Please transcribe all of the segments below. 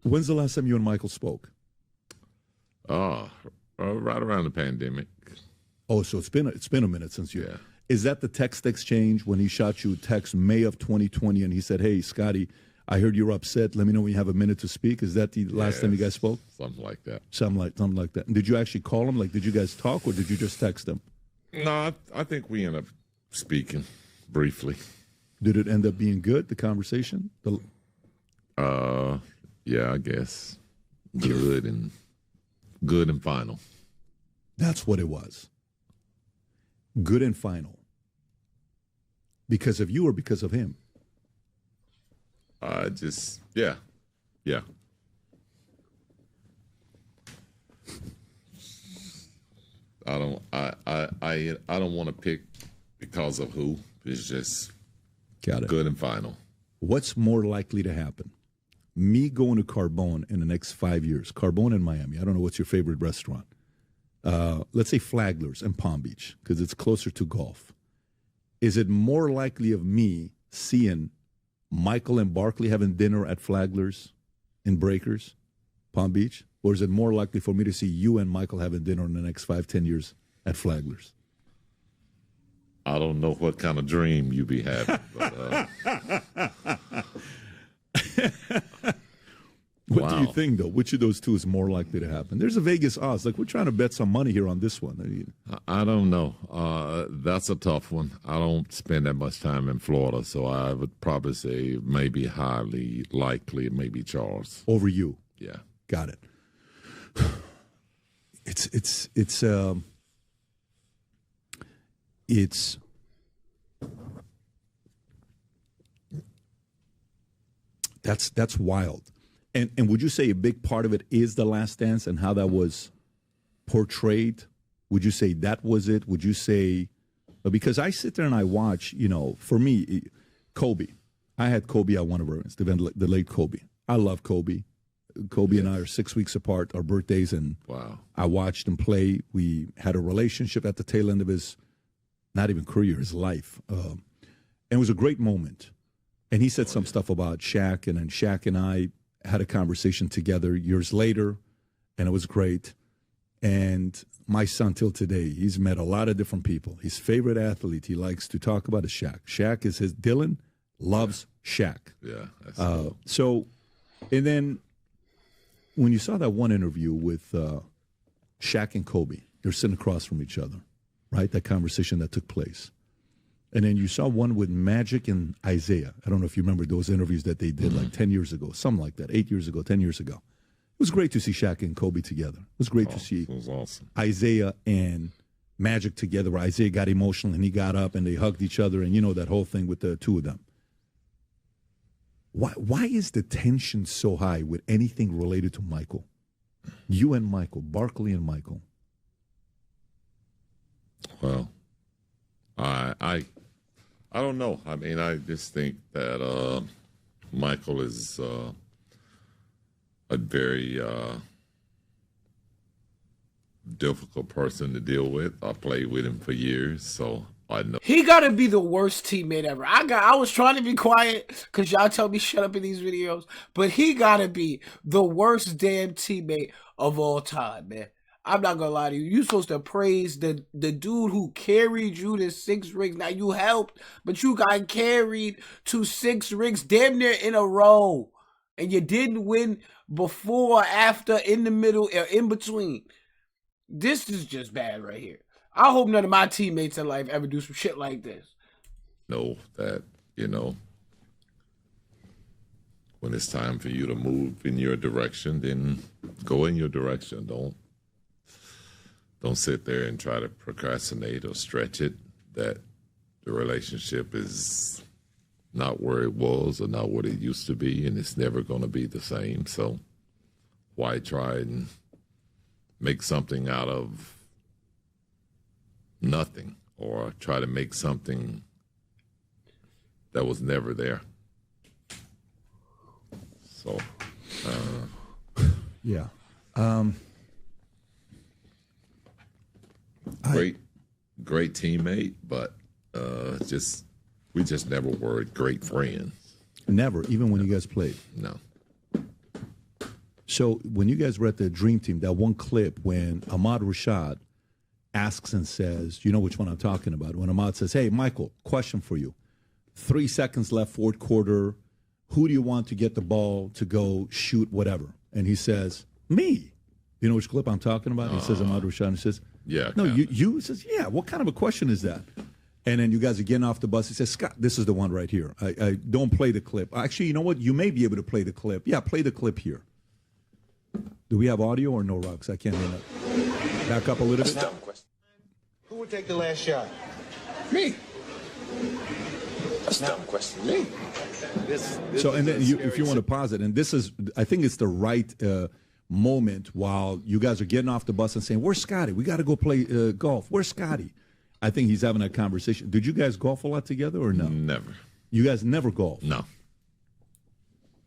When's the last time you and Michael spoke? Right around the pandemic. Oh, so it's been a minute since you. Yeah. Is that the text exchange when he shot you a text May of 2020 and he said, "Hey, Scottie, I heard you're upset. Let me know when you have a minute to speak." Is that the last time you guys spoke? Something like that. Something like that. And did you actually call him? Like, did you guys talk or did you just text him? No, I think we ended up speaking briefly. Did it end up being good, the conversation? Yeah, I guess. Good and final. That's what it was. Good and final. Because of you or because of him? Yeah. I don't want to pick because of who. It's just Got it. Good and final. What's more likely to happen? Me going to Carbone in the next 5 years. Carbone in Miami. I don't know what's your favorite restaurant. Let's say Flagler's in Palm Beach because it's closer to golf. Is it more likely of me seeing Michael and Barkley having dinner at Flagler's in Breakers, Palm Beach? Or is it more likely for me to see you and Michael having dinner in the next 5-10 years at Flagler's? I don't know what kind of dream you be having. But, What do you think, though? Which of those two is more likely to happen? There's a Vegas odds. Like, we're trying to bet some money here on this one. I don't know. That's a tough one. I don't spend that much time in Florida, so I would probably say maybe highly likely, maybe Charles. Over you. Yeah. Got it. That's wild. And would you say a big part of it is The Last Dance and how that was portrayed? Would you say that was it? Would you say, because I sit there and I watch, for me, Kobe. I had Kobe at one of our events, the late Kobe. I love Kobe. Kobe and I are 6 weeks apart, our birthdays, and wow. I watched him play. We had a relationship at the tail end of his, not even career, his life. And it was a great moment. And he said some stuff about Shaq, and then Shaq and I had a conversation together years later, and it was great. And my son, till today, he's met a lot of different people. His favorite athlete he likes to talk about is Shaq. Shaq is his, Dylan loves Shaq. Yeah. That's cool. So, and then when you saw that one interview with Shaq and Kobe, they're sitting across from each other, right? That conversation that took place. And then you saw one with Magic and Isaiah. I don't know if you remember those interviews that they did like 10 years ago, something like that, 8 years ago, 10 years ago. It was great to see Shaq and Kobe together. It was great to see awesome. Isaiah and Magic together, where Isaiah got emotional and he got up and they hugged each other, and that whole thing with the two of them. Why is the tension so high with anything related to Michael? You and Michael, Barkley and Michael. Well, I don't know. I mean, I just think that Michael is a very difficult person to deal with. I played with him for years, so I know. He gotta be the worst teammate ever. I was trying to be quiet because y'all tell me shut up in these videos, but he gotta be the worst damn teammate of all time, man. I'm not gonna lie to you. You're supposed to praise the dude who carried you to 6 rings. Now you helped, but you got carried to 6 rings damn near in a row. And you didn't win before, after, in the middle, or in between. This is just bad right here. I hope none of my teammates in life ever do some shit like this. Know that, when it's time for you to move in your direction, then go in your direction. Don't sit there and try to procrastinate or stretch it, that the relationship is not where it was or not what it used to be, and it's never going to be the same. So why try and make something out of nothing, or try to make something that was never there? So, yeah. Great teammate, but we just never were great friends. Never, even when you guys played. No. So when you guys were at the Dream Team, that one clip when Ahmad Rashad asks and says, you know which one I'm talking about, when Ahmad says, hey, Michael, question for you. 3 seconds left, fourth quarter. Who do you want to get the ball to go shoot whatever? And he says, me. You know which clip I'm talking about? He says, Ahmad Rashad, and he says, Yeah. no, kinda. you. He says, yeah, what kind of a question is that? And then you guys are getting off the bus. He says, Scott, this is the one right here. I don't play the clip. Actually, you know what? You may be able to play the clip. Yeah, play the clip here. Do we have audio or no, Rocks? I can't hear that. Back up a little bit. Who would take the last shot? Me. That's a dumb question. Me. So, and then if you want to pause it, and this is, I think it's the right moment while you guys are getting off the bus and saying, where's Scottie? We got to go play golf. Where's Scottie? I think he's having that conversation. Did you guys golf a lot together or no? Never. You guys never golf? No.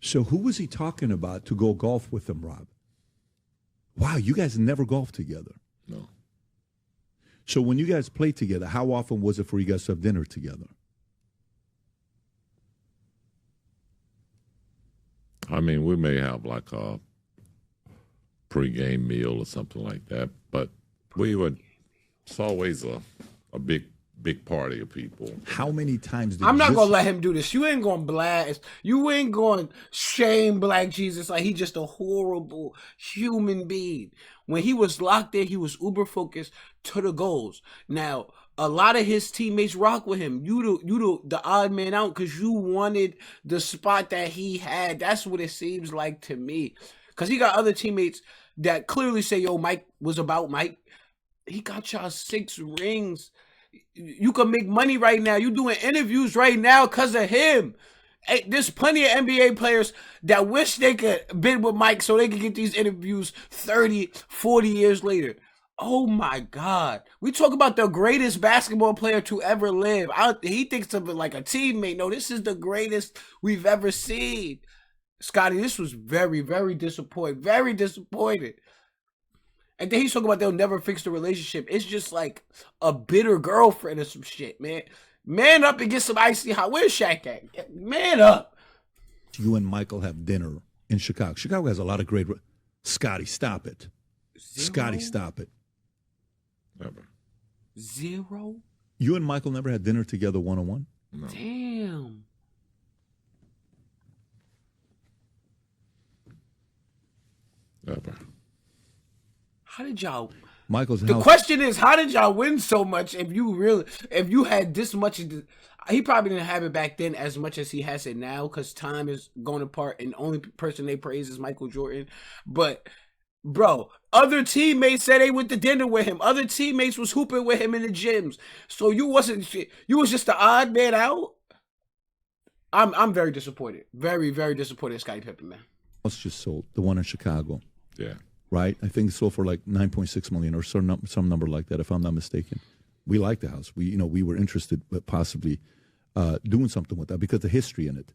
So who was he talking about to go golf with him, Rob? Wow, you guys never golfed together. No. So when you guys played together, how often was it for you guys to have dinner together? I mean, we may have like a pregame meal or something like that, but it's always a big party of people. How many times did I'm not gonna let him do this. You ain't gonna blast. You ain't gonna shame Black Jesus like he just a horrible human being. When he was locked there, he was uber focused to the goals. Now, a lot of his teammates rock with him. You the odd man out because you wanted the spot that he had. That's what it seems like to me. Because he got other teammates that clearly say, yo, Mike was about Mike. He got y'all 6 rings. You can make money right now. You doing interviews right now because of him. Hey, there's plenty of NBA players that wish they could bid with Mike so they could get these interviews 30, 40 years later. Oh my God. We talk about the greatest basketball player to ever live. He thinks of it like a teammate. No, this is the greatest we've ever seen. Scottie, this was very, very disappointing. Very disappointed. And then he's talking about they'll never fix the relationship. It's just like a bitter girlfriend or some shit, man. Man up and get some icy hot. Where's Shaq at? Man up. You and Michael have dinner in Chicago. Chicago has a lot of great... Scottie, stop it. Scottie, stop it. Never. 0? You and Michael never had dinner together one-on-one? No. Damn. Never. How did y'all... Michael's The house... question is, how did y'all win so much if you had this much? He probably didn't have it back then as much as he has it now because time is going apart and the only person they praise is Michael Jordan. But, bro, other teammates said they went to dinner with him. Other teammates was hooping with him in the gyms. So you was just the odd man out? I'm very disappointed. Very, very disappointed in Scottie Pippen, man. House just sold, the one in Chicago. Yeah. Right? I think it sold for like $9.6 million or some number like that, if I'm not mistaken. We like the house. We were interested, but possibly doing something with that because the history in it.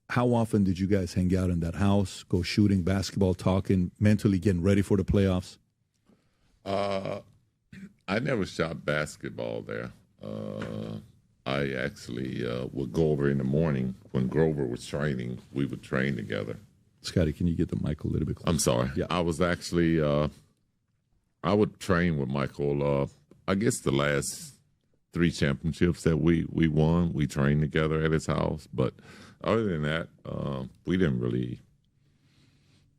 How often did you guys hang out in that house, go shooting, basketball, talking, mentally getting ready for the playoffs? I never shot basketball there. I actually would go over in the morning when Grover was training. We would train together. Scottie, can you get the mic a little bit closer? I'm sorry. Yeah. I was actually, I would train with Michael. I guess the last 3 championships that we won, we trained together at his house. But other than that, we didn't really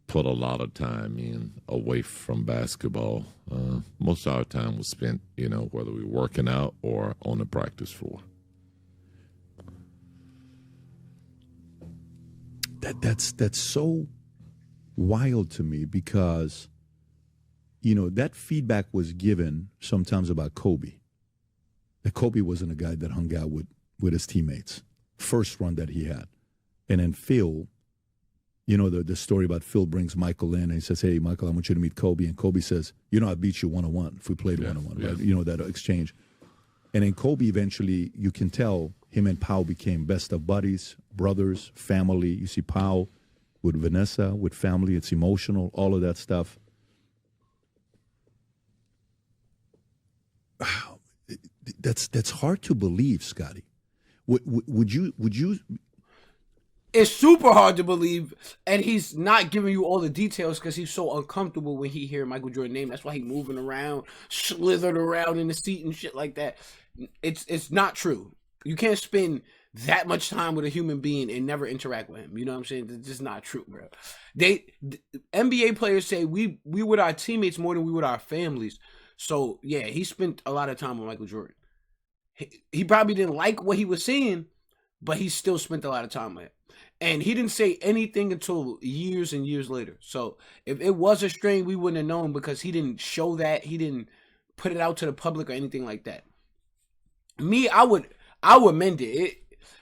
put a lot of time in away from basketball. Most of our time was spent, whether we were working out or on the practice floor. That's so wild to me because, that feedback was given sometimes about Kobe. That Kobe wasn't a guy that hung out with his teammates. First run that he had. And then Phil, the story about Phil brings Michael in and he says, hey, Michael, I want you to meet Kobe. And Kobe says, I beat you one-on-one if we played one-on-one, right? That exchange. And then Kobe eventually, you can tell him and Pau became best of buddies, brothers, family. You see Pau with Vanessa, with family. It's emotional, all of that stuff. That's hard to believe, Scottie. Would you It's super hard to believe, and he's not giving you all the details because he's so uncomfortable when he hear Michael Jordan's name. That's why he's moving around, slithered around in the seat and shit like that. It's not true. You can't spend that much time with a human being and never interact with him. You know what I'm saying? It's just not true, bro. NBA players say we with our teammates more than we with our families. So yeah, he spent a lot of time with Michael Jordan. He probably didn't like what he was seeing, but he still spent a lot of time with it. And he didn't say anything until years and years later. So if it was a strain, we wouldn't have known because he didn't show that. He didn't put it out to the public or anything like that. Me, I would mend it.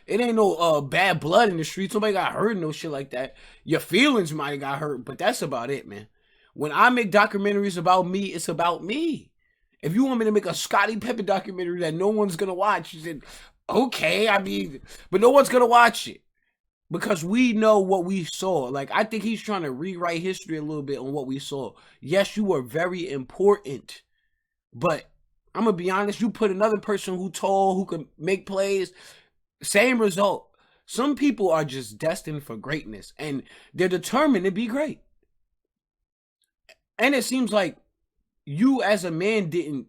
It ain't no bad blood in the streets. Nobody got hurt, no shit like that. Your feelings might have got hurt, but that's about it, man. When I make documentaries about me, it's about me. If you want me to make a Scottie Pippen documentary that no one's gonna watch, you said, okay, I mean, but no one's gonna watch it. Because we know what we saw. Like, I think he's trying to rewrite history a little bit on what we saw. Yes, you were very important. But I'm going to be honest, you put another person who tall, who can make plays, same result. Some people are just destined for greatness. And they're determined to be great. And it seems like you as a man didn't,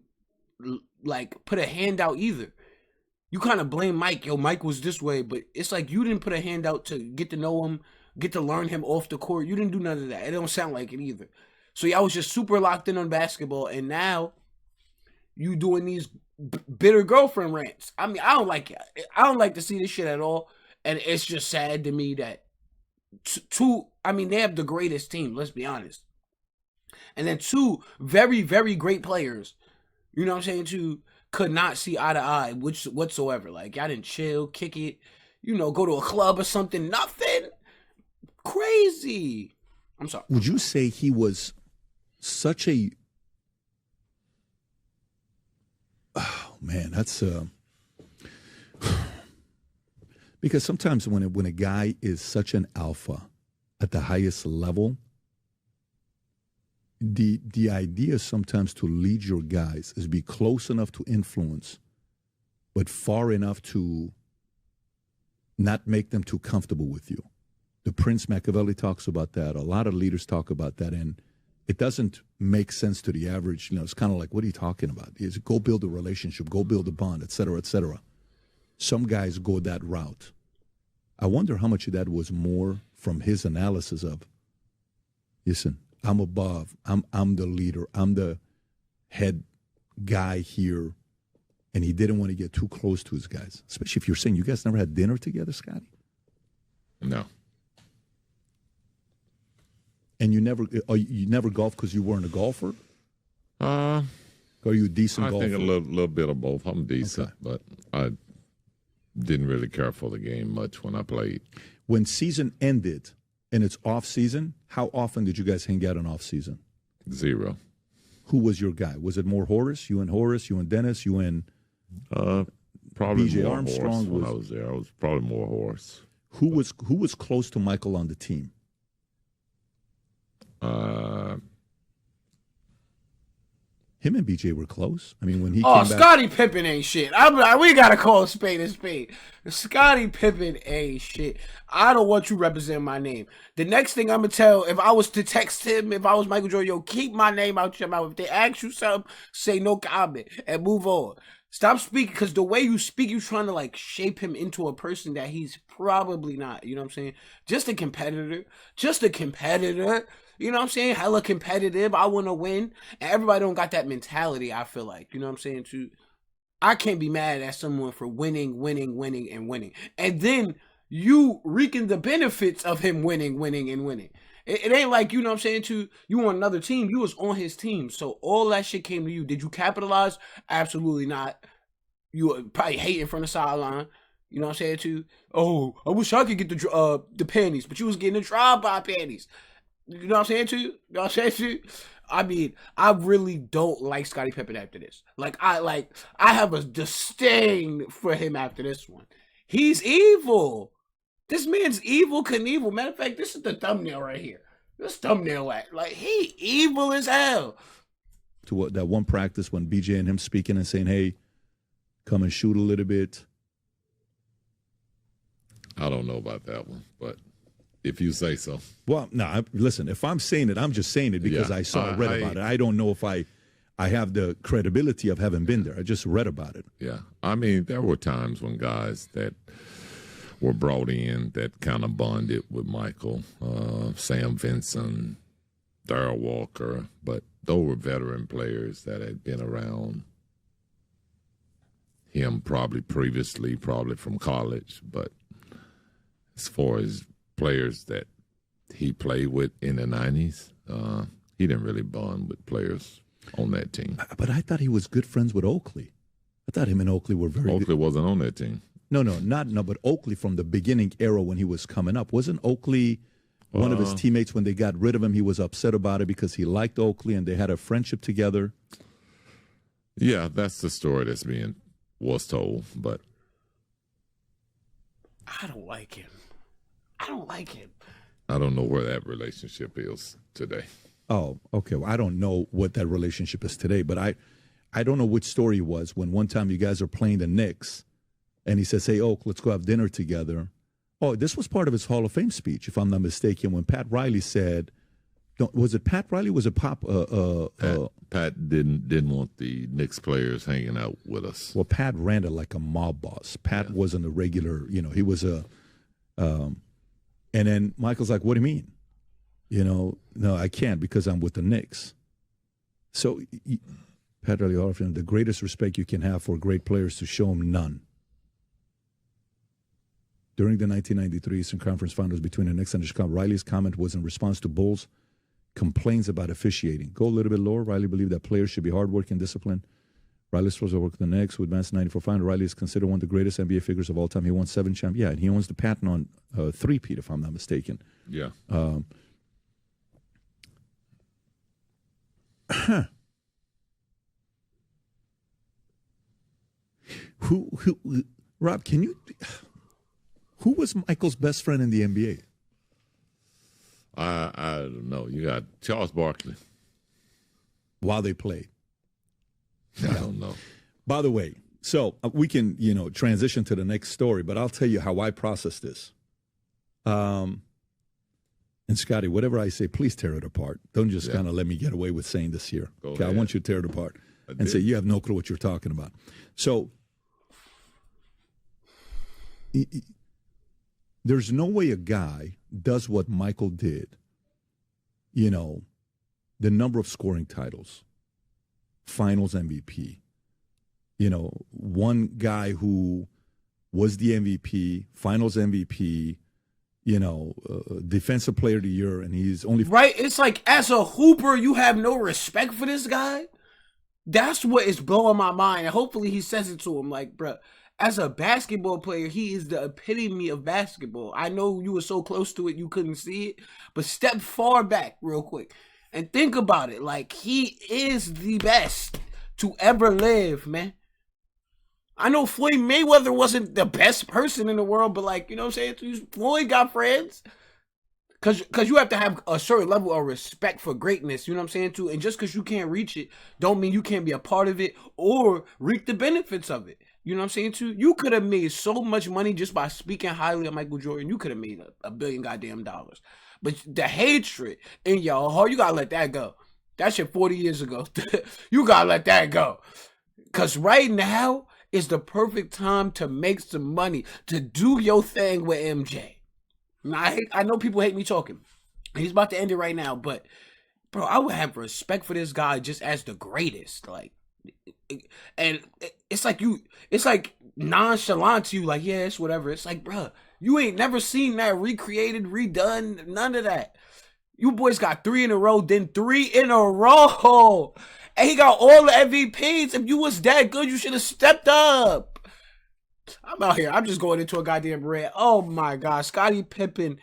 like, put a hand out either. You kind of blame Mike. Yo, Mike was this way, but it's like you didn't put a hand out to get to know him, get to learn him off the court. You didn't do none of that. It don't sound like it either. So y'all was just super locked in on basketball, and now you doing these bitter girlfriend rants. I mean, I don't like it. I don't like to see this shit at all, and it's just sad to me that they have the greatest team, let's be honest. And then two very, very great players, you know what I'm saying, could not see eye to eye whatsoever. Like, y'all didn't chill, kick it, go to a club or something. Nothing. Crazy. I'm sorry. Would you say he was such a... Oh, man, that's... Because sometimes when a guy is such an alpha at the highest level, the idea sometimes to lead your guys is be close enough to influence, but far enough to not make them too comfortable with you. The Prince Machiavelli talks about that. A lot of leaders talk about that, and it doesn't make sense to the average. It's kind of like, what are you talking about? Is go build a relationship, go build a bond, et cetera, et cetera. Some guys go that route. I wonder how much of that was more from his analysis of, listen, I'm above. I'm the leader. I'm the head guy here. And he didn't want to get too close to his guys. Especially if you're saying you guys never had dinner together, Scottie? No. And you never golfed because you weren't a golfer? Or are you a decent golfer? I think a little bit of both. I'm decent, okay. But I didn't really care for the game much when I played. When season ended and it's off season, how often did you guys hang out in off season? 0. Who was your guy? Was it more Horace? You and Dennis? You and probably BJ more Armstrong? Horace when I was there. I was probably more Horace. Who was close to Michael on the team? Him and BJ were close. I mean, when he came back... Scottie Pippen ain't shit. We gotta call a spade a spade. Scottie Pippen ain't shit. I don't want you representing my name. The next thing I'm gonna tell, if I was to text him, if I was Michael Jordan, yo, keep my name out your mouth. If they ask you something, say no comment and move on. Stop speaking, because the way you speak, you're trying to like shape him into a person that he's probably not. You know what I'm saying? Just a competitor. You know what I'm saying? Hella competitive. I want to win. And everybody don't got that mentality, I feel like. You know what I'm saying? Too. I can't be mad at someone for winning. And then you reaping the benefits of him winning. It ain't like, you know what I'm saying, too, you on another team. You was on his team. So all that shit came to you. Did you capitalize? Absolutely not. You were probably hating from the sideline. You know what I'm saying, too? Oh, I wish I could get the panties, but you was getting the drive-by panties. You know what I'm saying to you? You know what I'm saying to you? I mean, I really don't like Scottie Pippen after this. I have a disdain for him after this one. He's evil. This man's evil Knievel. Matter of fact, this is the thumbnail right here. This thumbnail he evil as hell. To that one practice when BJ and him speaking and saying, hey, come and shoot a little bit. I don't know about that one, but if you say so. Well, no, listen, if I'm saying it, I'm just saying it because Yeah. I read about it. I don't know if I have the credibility of having been there. I just read about it. Yeah. I mean, there were times when guys that were brought in that kind of bonded with Michael, Sam Vinson, Darrell Walker, but those were veteran players that had been around him probably previously, probably from college. But as far as players that he played with in the 90s, he didn't really bond with players on that team. But I thought he was good friends with Oakley. I thought him and Oakley were very Oakley good. wasn't on that team. No, but Oakley from the beginning era when he was coming up. Wasn't Oakley one of his teammates when they got rid of him? He was upset about it because he liked Oakley and they had a friendship together. Yeah, that's the story was told, but I don't like him. I don't like him. I don't know where that relationship is today. Oh, okay. Well, I don't know what that relationship is today, but I don't know which story it was when one time you guys are playing the Knicks and he says, hey, Oak, let's go have dinner together. Oh, this was part of his Hall of Fame speech, if I'm not mistaken, when Pat Riley said, was it Pat Riley? Was it Pat didn't want the Knicks players hanging out with us. Well, Pat ran it like a mob boss. Pat wasn't a regular, he was a and then Michael's like, what do you mean? No, I can't because I'm with the Knicks. So Pat Riley Hall of Fame, the greatest respect you can have for great players to show them none. During the 1993 Eastern Conference Finals between the Knicks and the Chicago, Riley's comment was in response to Bulls' complaints about officiating. Go a little bit lower. Riley believed that players should be hardworking and disciplined. Riley's supposed to work with the Knicks, who advanced 94 final. Riley is considered one of the greatest NBA figures of all time. He won 7 championships. Yeah, and he owns the patent on three-peat, if I'm not mistaken. Yeah. Rob, who was Michael's best friend in the NBA? I don't know. You got Charles Barkley. While they played. I don't know. By the way, so we can, transition to the next story, but I'll tell you how I process this. And Scotty, whatever I say, please tear it apart. Don't just kind of let me get away with saying this here. Okay, I want you to tear it apart and say you have no clue what you're talking about. So there's no way a guy does what Michael did. The number of scoring titles, Finals MVP. One guy who was the MVP, Finals MVP, Defensive Player of the Year, and he's only right. It's like as a hooper, you have no respect for this guy. That's what is blowing my mind, and hopefully he says it to him. Like, bro, as a basketball player, he is the epitome of basketball. I know you were so close to it you couldn't see it, but step far back real quick and think about it. Like, he is the best to ever live, man. I know Floyd Mayweather wasn't the best person in the world, but like, you know what I'm saying? Floyd got friends. Cause you have to have a certain level of respect for greatness, you know what I'm saying, too? And just because you can't reach it, don't mean you can't be a part of it or reap the benefits of it. You know what I'm saying, too? You could have made so much money just by speaking highly of Michael Jordan. You could have made a billion goddamn dollars. But the hatred in your heart, you gotta let that go. That shit 40 years ago. You gotta let that go. Cause right now is the perfect time to make some money, to do your thing with MJ. Now, I know people hate me talking. He's about to end it right now, but bro, I would have respect for this guy just as the greatest. Like, and it's like nonchalant to you, like, yeah, it's whatever. It's like, bro, you ain't never seen that recreated, redone, none of that. You boys got 3 in a row, then 3 in a row. And he got all the MVPs. If you was that good, you should have stepped up. I'm out here. I'm just going into a goddamn rant. Oh my God. Scottie Pippen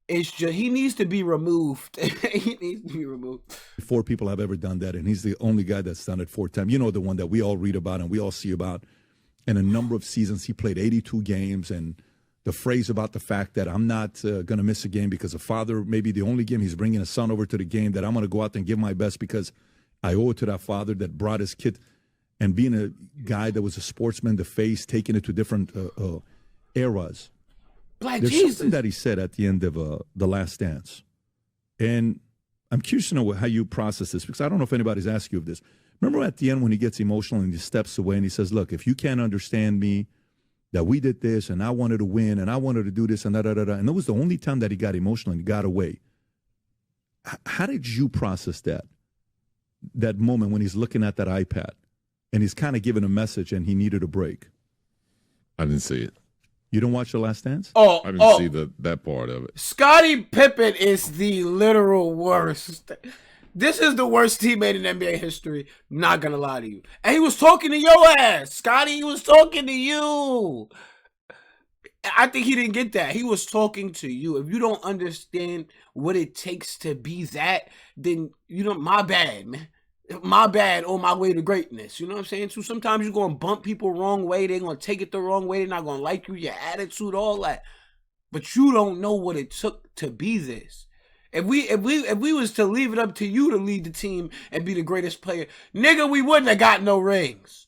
he needs to be removed. He needs to be removed. 4 people have ever done that, and he's the only guy that's done it 4 times. The one that we all read about and we all see about. In a number of seasons, he played 82 games, and the phrase about the fact that I'm not going to miss a game because a father, maybe the only game he's bringing a son over to the game, that I'm going to go out there and give my best because I owe it to that father that brought his kid. And being a guy that was a sportsman, the face, taking it to different eras. Like, There's Jesus. something that he said at the end of The Last Dance. And I'm curious to know how you process this, because I don't know if anybody's asked you of this. Remember at the end when he gets emotional and he steps away and he says, look, if you can't understand me, that we did this and I wanted to win and I wanted to do this and da-da-da-da. And that was the only time that he got emotional and he got away. How did you process that moment when he's looking at that iPad and he's kind of giving a message and he needed a break? I didn't see it. You don't watch The Last Dance? Oh, I didn't see that part of it. Scottie Pippen is the literal worst. This is the worst teammate in NBA history. Not gonna lie to you. And he was talking to your ass, Scottie. He was talking to you. I think he didn't get that. He was talking to you. If you don't understand what it takes to be that, then my bad, man. My bad on my way to greatness. You know what I'm saying? So sometimes you're gonna bump people wrong way. They're gonna take it the wrong way. They're not gonna like you, your attitude, all that. But you don't know what it took to be this. If we was to leave it up to you to lead the team and be the greatest player, nigga, we wouldn't have got no rings.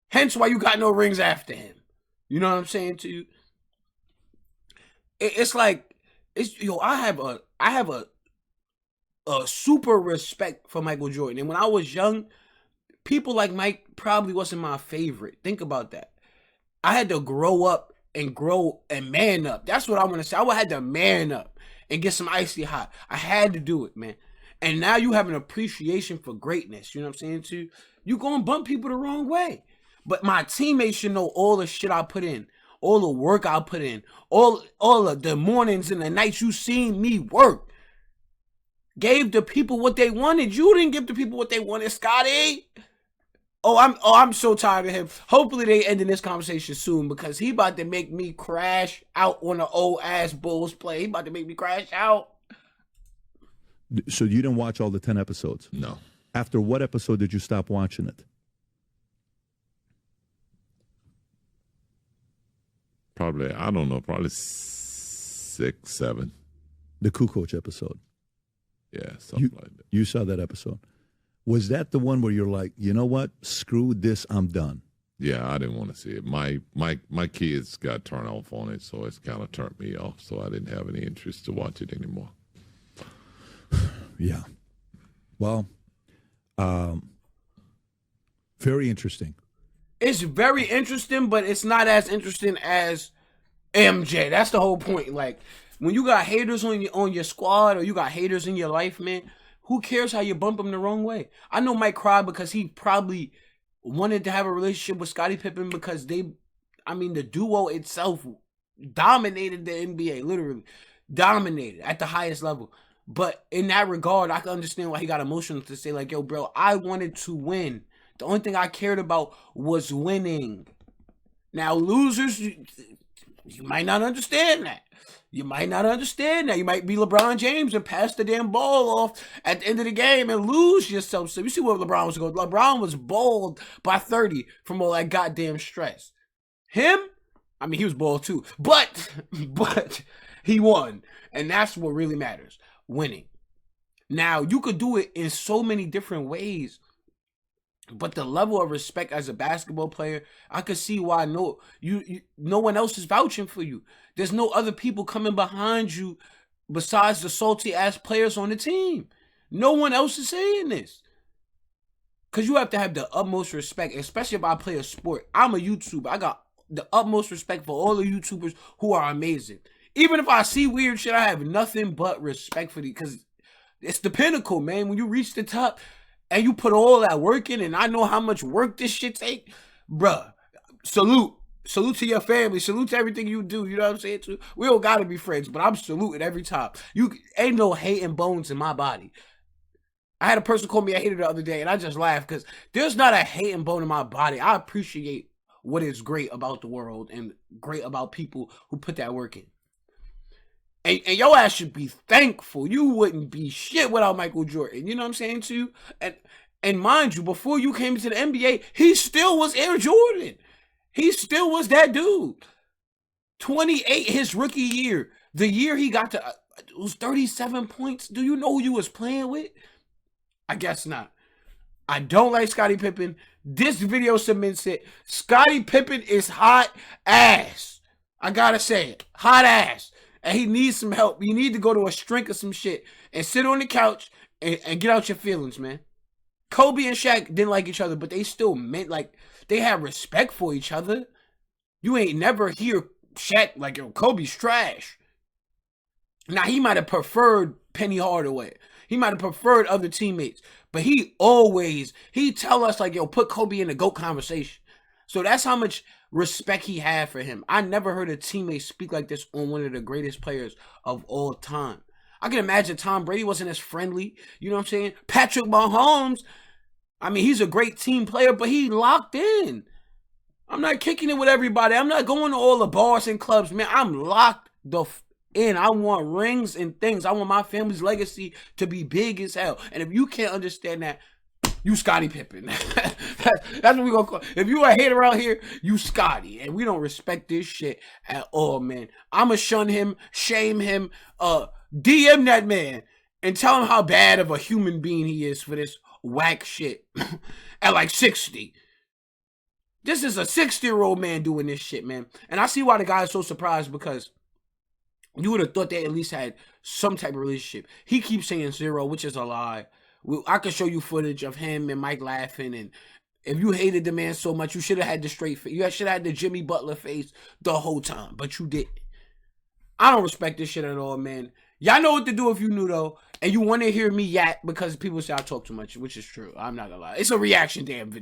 Hence why you got no rings after him. You know what I'm saying to you? It's like I have a super respect for Michael Jordan. And when I was young, people like Mike probably wasn't my favorite. Think about that. I had to grow up and man up. That's what I want to say. I had to man up and get some icy hot. I had to do it, man. And now you have an appreciation for greatness. You know what I'm saying to you? You gonna bump people the wrong way. But my teammates should know all the shit I put in, all the work I put in, all of the mornings and the nights you seen me work. Gave the people what they wanted. You didn't give the people what they wanted, Scottie. I'm so tired of him. Hopefully they end in this conversation soon, because he about to make me crash out on the old ass Bulls play. He about to make me crash out. So you didn't watch all the 10 episodes? No. After what episode did you stop watching it? Probably, I don't know, probably 6, 7. The Kukoc episode. Yeah, something like that. You saw that episode. Was that the one where you're like, you know what? Screw this, I'm done. Yeah, I didn't want to see it. My kids got turned off on it, so it's kind of turned me off. So I didn't have any interest to watch it anymore. Yeah. Well, very interesting. It's very interesting, but it's not as interesting as MJ. That's the whole point. Like, when you got haters on your squad, or you got haters in your life, man, who cares how you bump them the wrong way? I know Mike cried because he probably wanted to have a relationship with Scottie Pippen, because the duo itself dominated the NBA, literally dominated at the highest level. But in that regard, I can understand why he got emotional to say, like, yo, bro, I wanted to win. The only thing I cared about was winning. Now, losers, you might not understand that. You might not understand that. You might be LeBron James and pass the damn ball off at the end of the game and lose yourself. So you see where LeBron was going. LeBron was balled by 30 from all that goddamn stress. Him, he was balled too. But he won. And that's what really matters. Winning. Now, you could do it in so many different ways. But the level of respect as a basketball player, I could see why no one else is vouching for you. There's no other people coming behind you besides the salty ass players on the team. No one else is saying this. Because you have to have the utmost respect, especially if I play a sport. I'm a YouTuber. I got the utmost respect for all the YouTubers who are amazing. Even if I see weird shit, I have nothing but respect for these, because it's the pinnacle, man. When you reach the top and you put all that work in, and I know how much work this shit take, bruh, salute. Salute to your family. Salute to everything you do. You know what I'm saying? Too? We don't gotta be friends, but I'm saluting every time. You ain't no hate and bones in my body. I had a person call me a hater the other day, and I just laughed, because there's not a hate and bone in my body. I appreciate what is great about the world and great about people who put that work in. And your ass should be thankful. You wouldn't be shit without Michael Jordan. You know what I'm saying to you? And mind you, before you came into the NBA, he still was Air Jordan. He still was that dude. 28 his rookie year. The year he got to, it was 37 points. Do you know who you was playing with? I guess not. I don't like Scottie Pippen. This video cements it. Scottie Pippen is hot ass. I gotta say it. Hot ass. And he needs some help. You need to go to a shrink or some shit and sit on the couch and get out your feelings, man. Kobe and Shaq didn't like each other, but they still meant, like, they had respect for each other. You ain't never hear Shaq like, yo, Kobe's trash. Now, he might have preferred Penny Hardaway. He might have preferred other teammates. But he tell us, like, yo, put Kobe in the GOAT conversation. So that's how much respect he had for him. I never heard a teammate speak like this on one of the greatest players of all time. I can imagine Tom Brady wasn't as friendly. You know what I'm saying? Patrick Mahomes, I mean, he's a great team player, but he locked in. I'm not kicking it with everybody. I'm not going to all the bars and clubs, man. I'm locked in. I want rings and things. I want my family's legacy to be big as hell. And if you can't understand that, you Scottie Pippen. That's what we gonna call. If you a hater around here, you Scottie, and we don't respect this shit at all, man. I'ma shun him, shame him, DM that man, and tell him how bad of a human being he is for this whack shit at like 60. This is a 60-year-old man doing this shit, man. And I see why the guy is so surprised, because you would have thought they at least had some type of relationship. He keeps saying 0, which is a lie. I could show you footage of him and Mike laughing, and if you hated the man so much, you should have had the straight face. You should have had the Jimmy Butler face the whole time, but you didn't. I don't respect this shit at all, man. Y'all know what to do if you knew, though, and you want to hear me yak because people say I talk too much, which is true. I'm not gonna lie. It's a reaction damn video.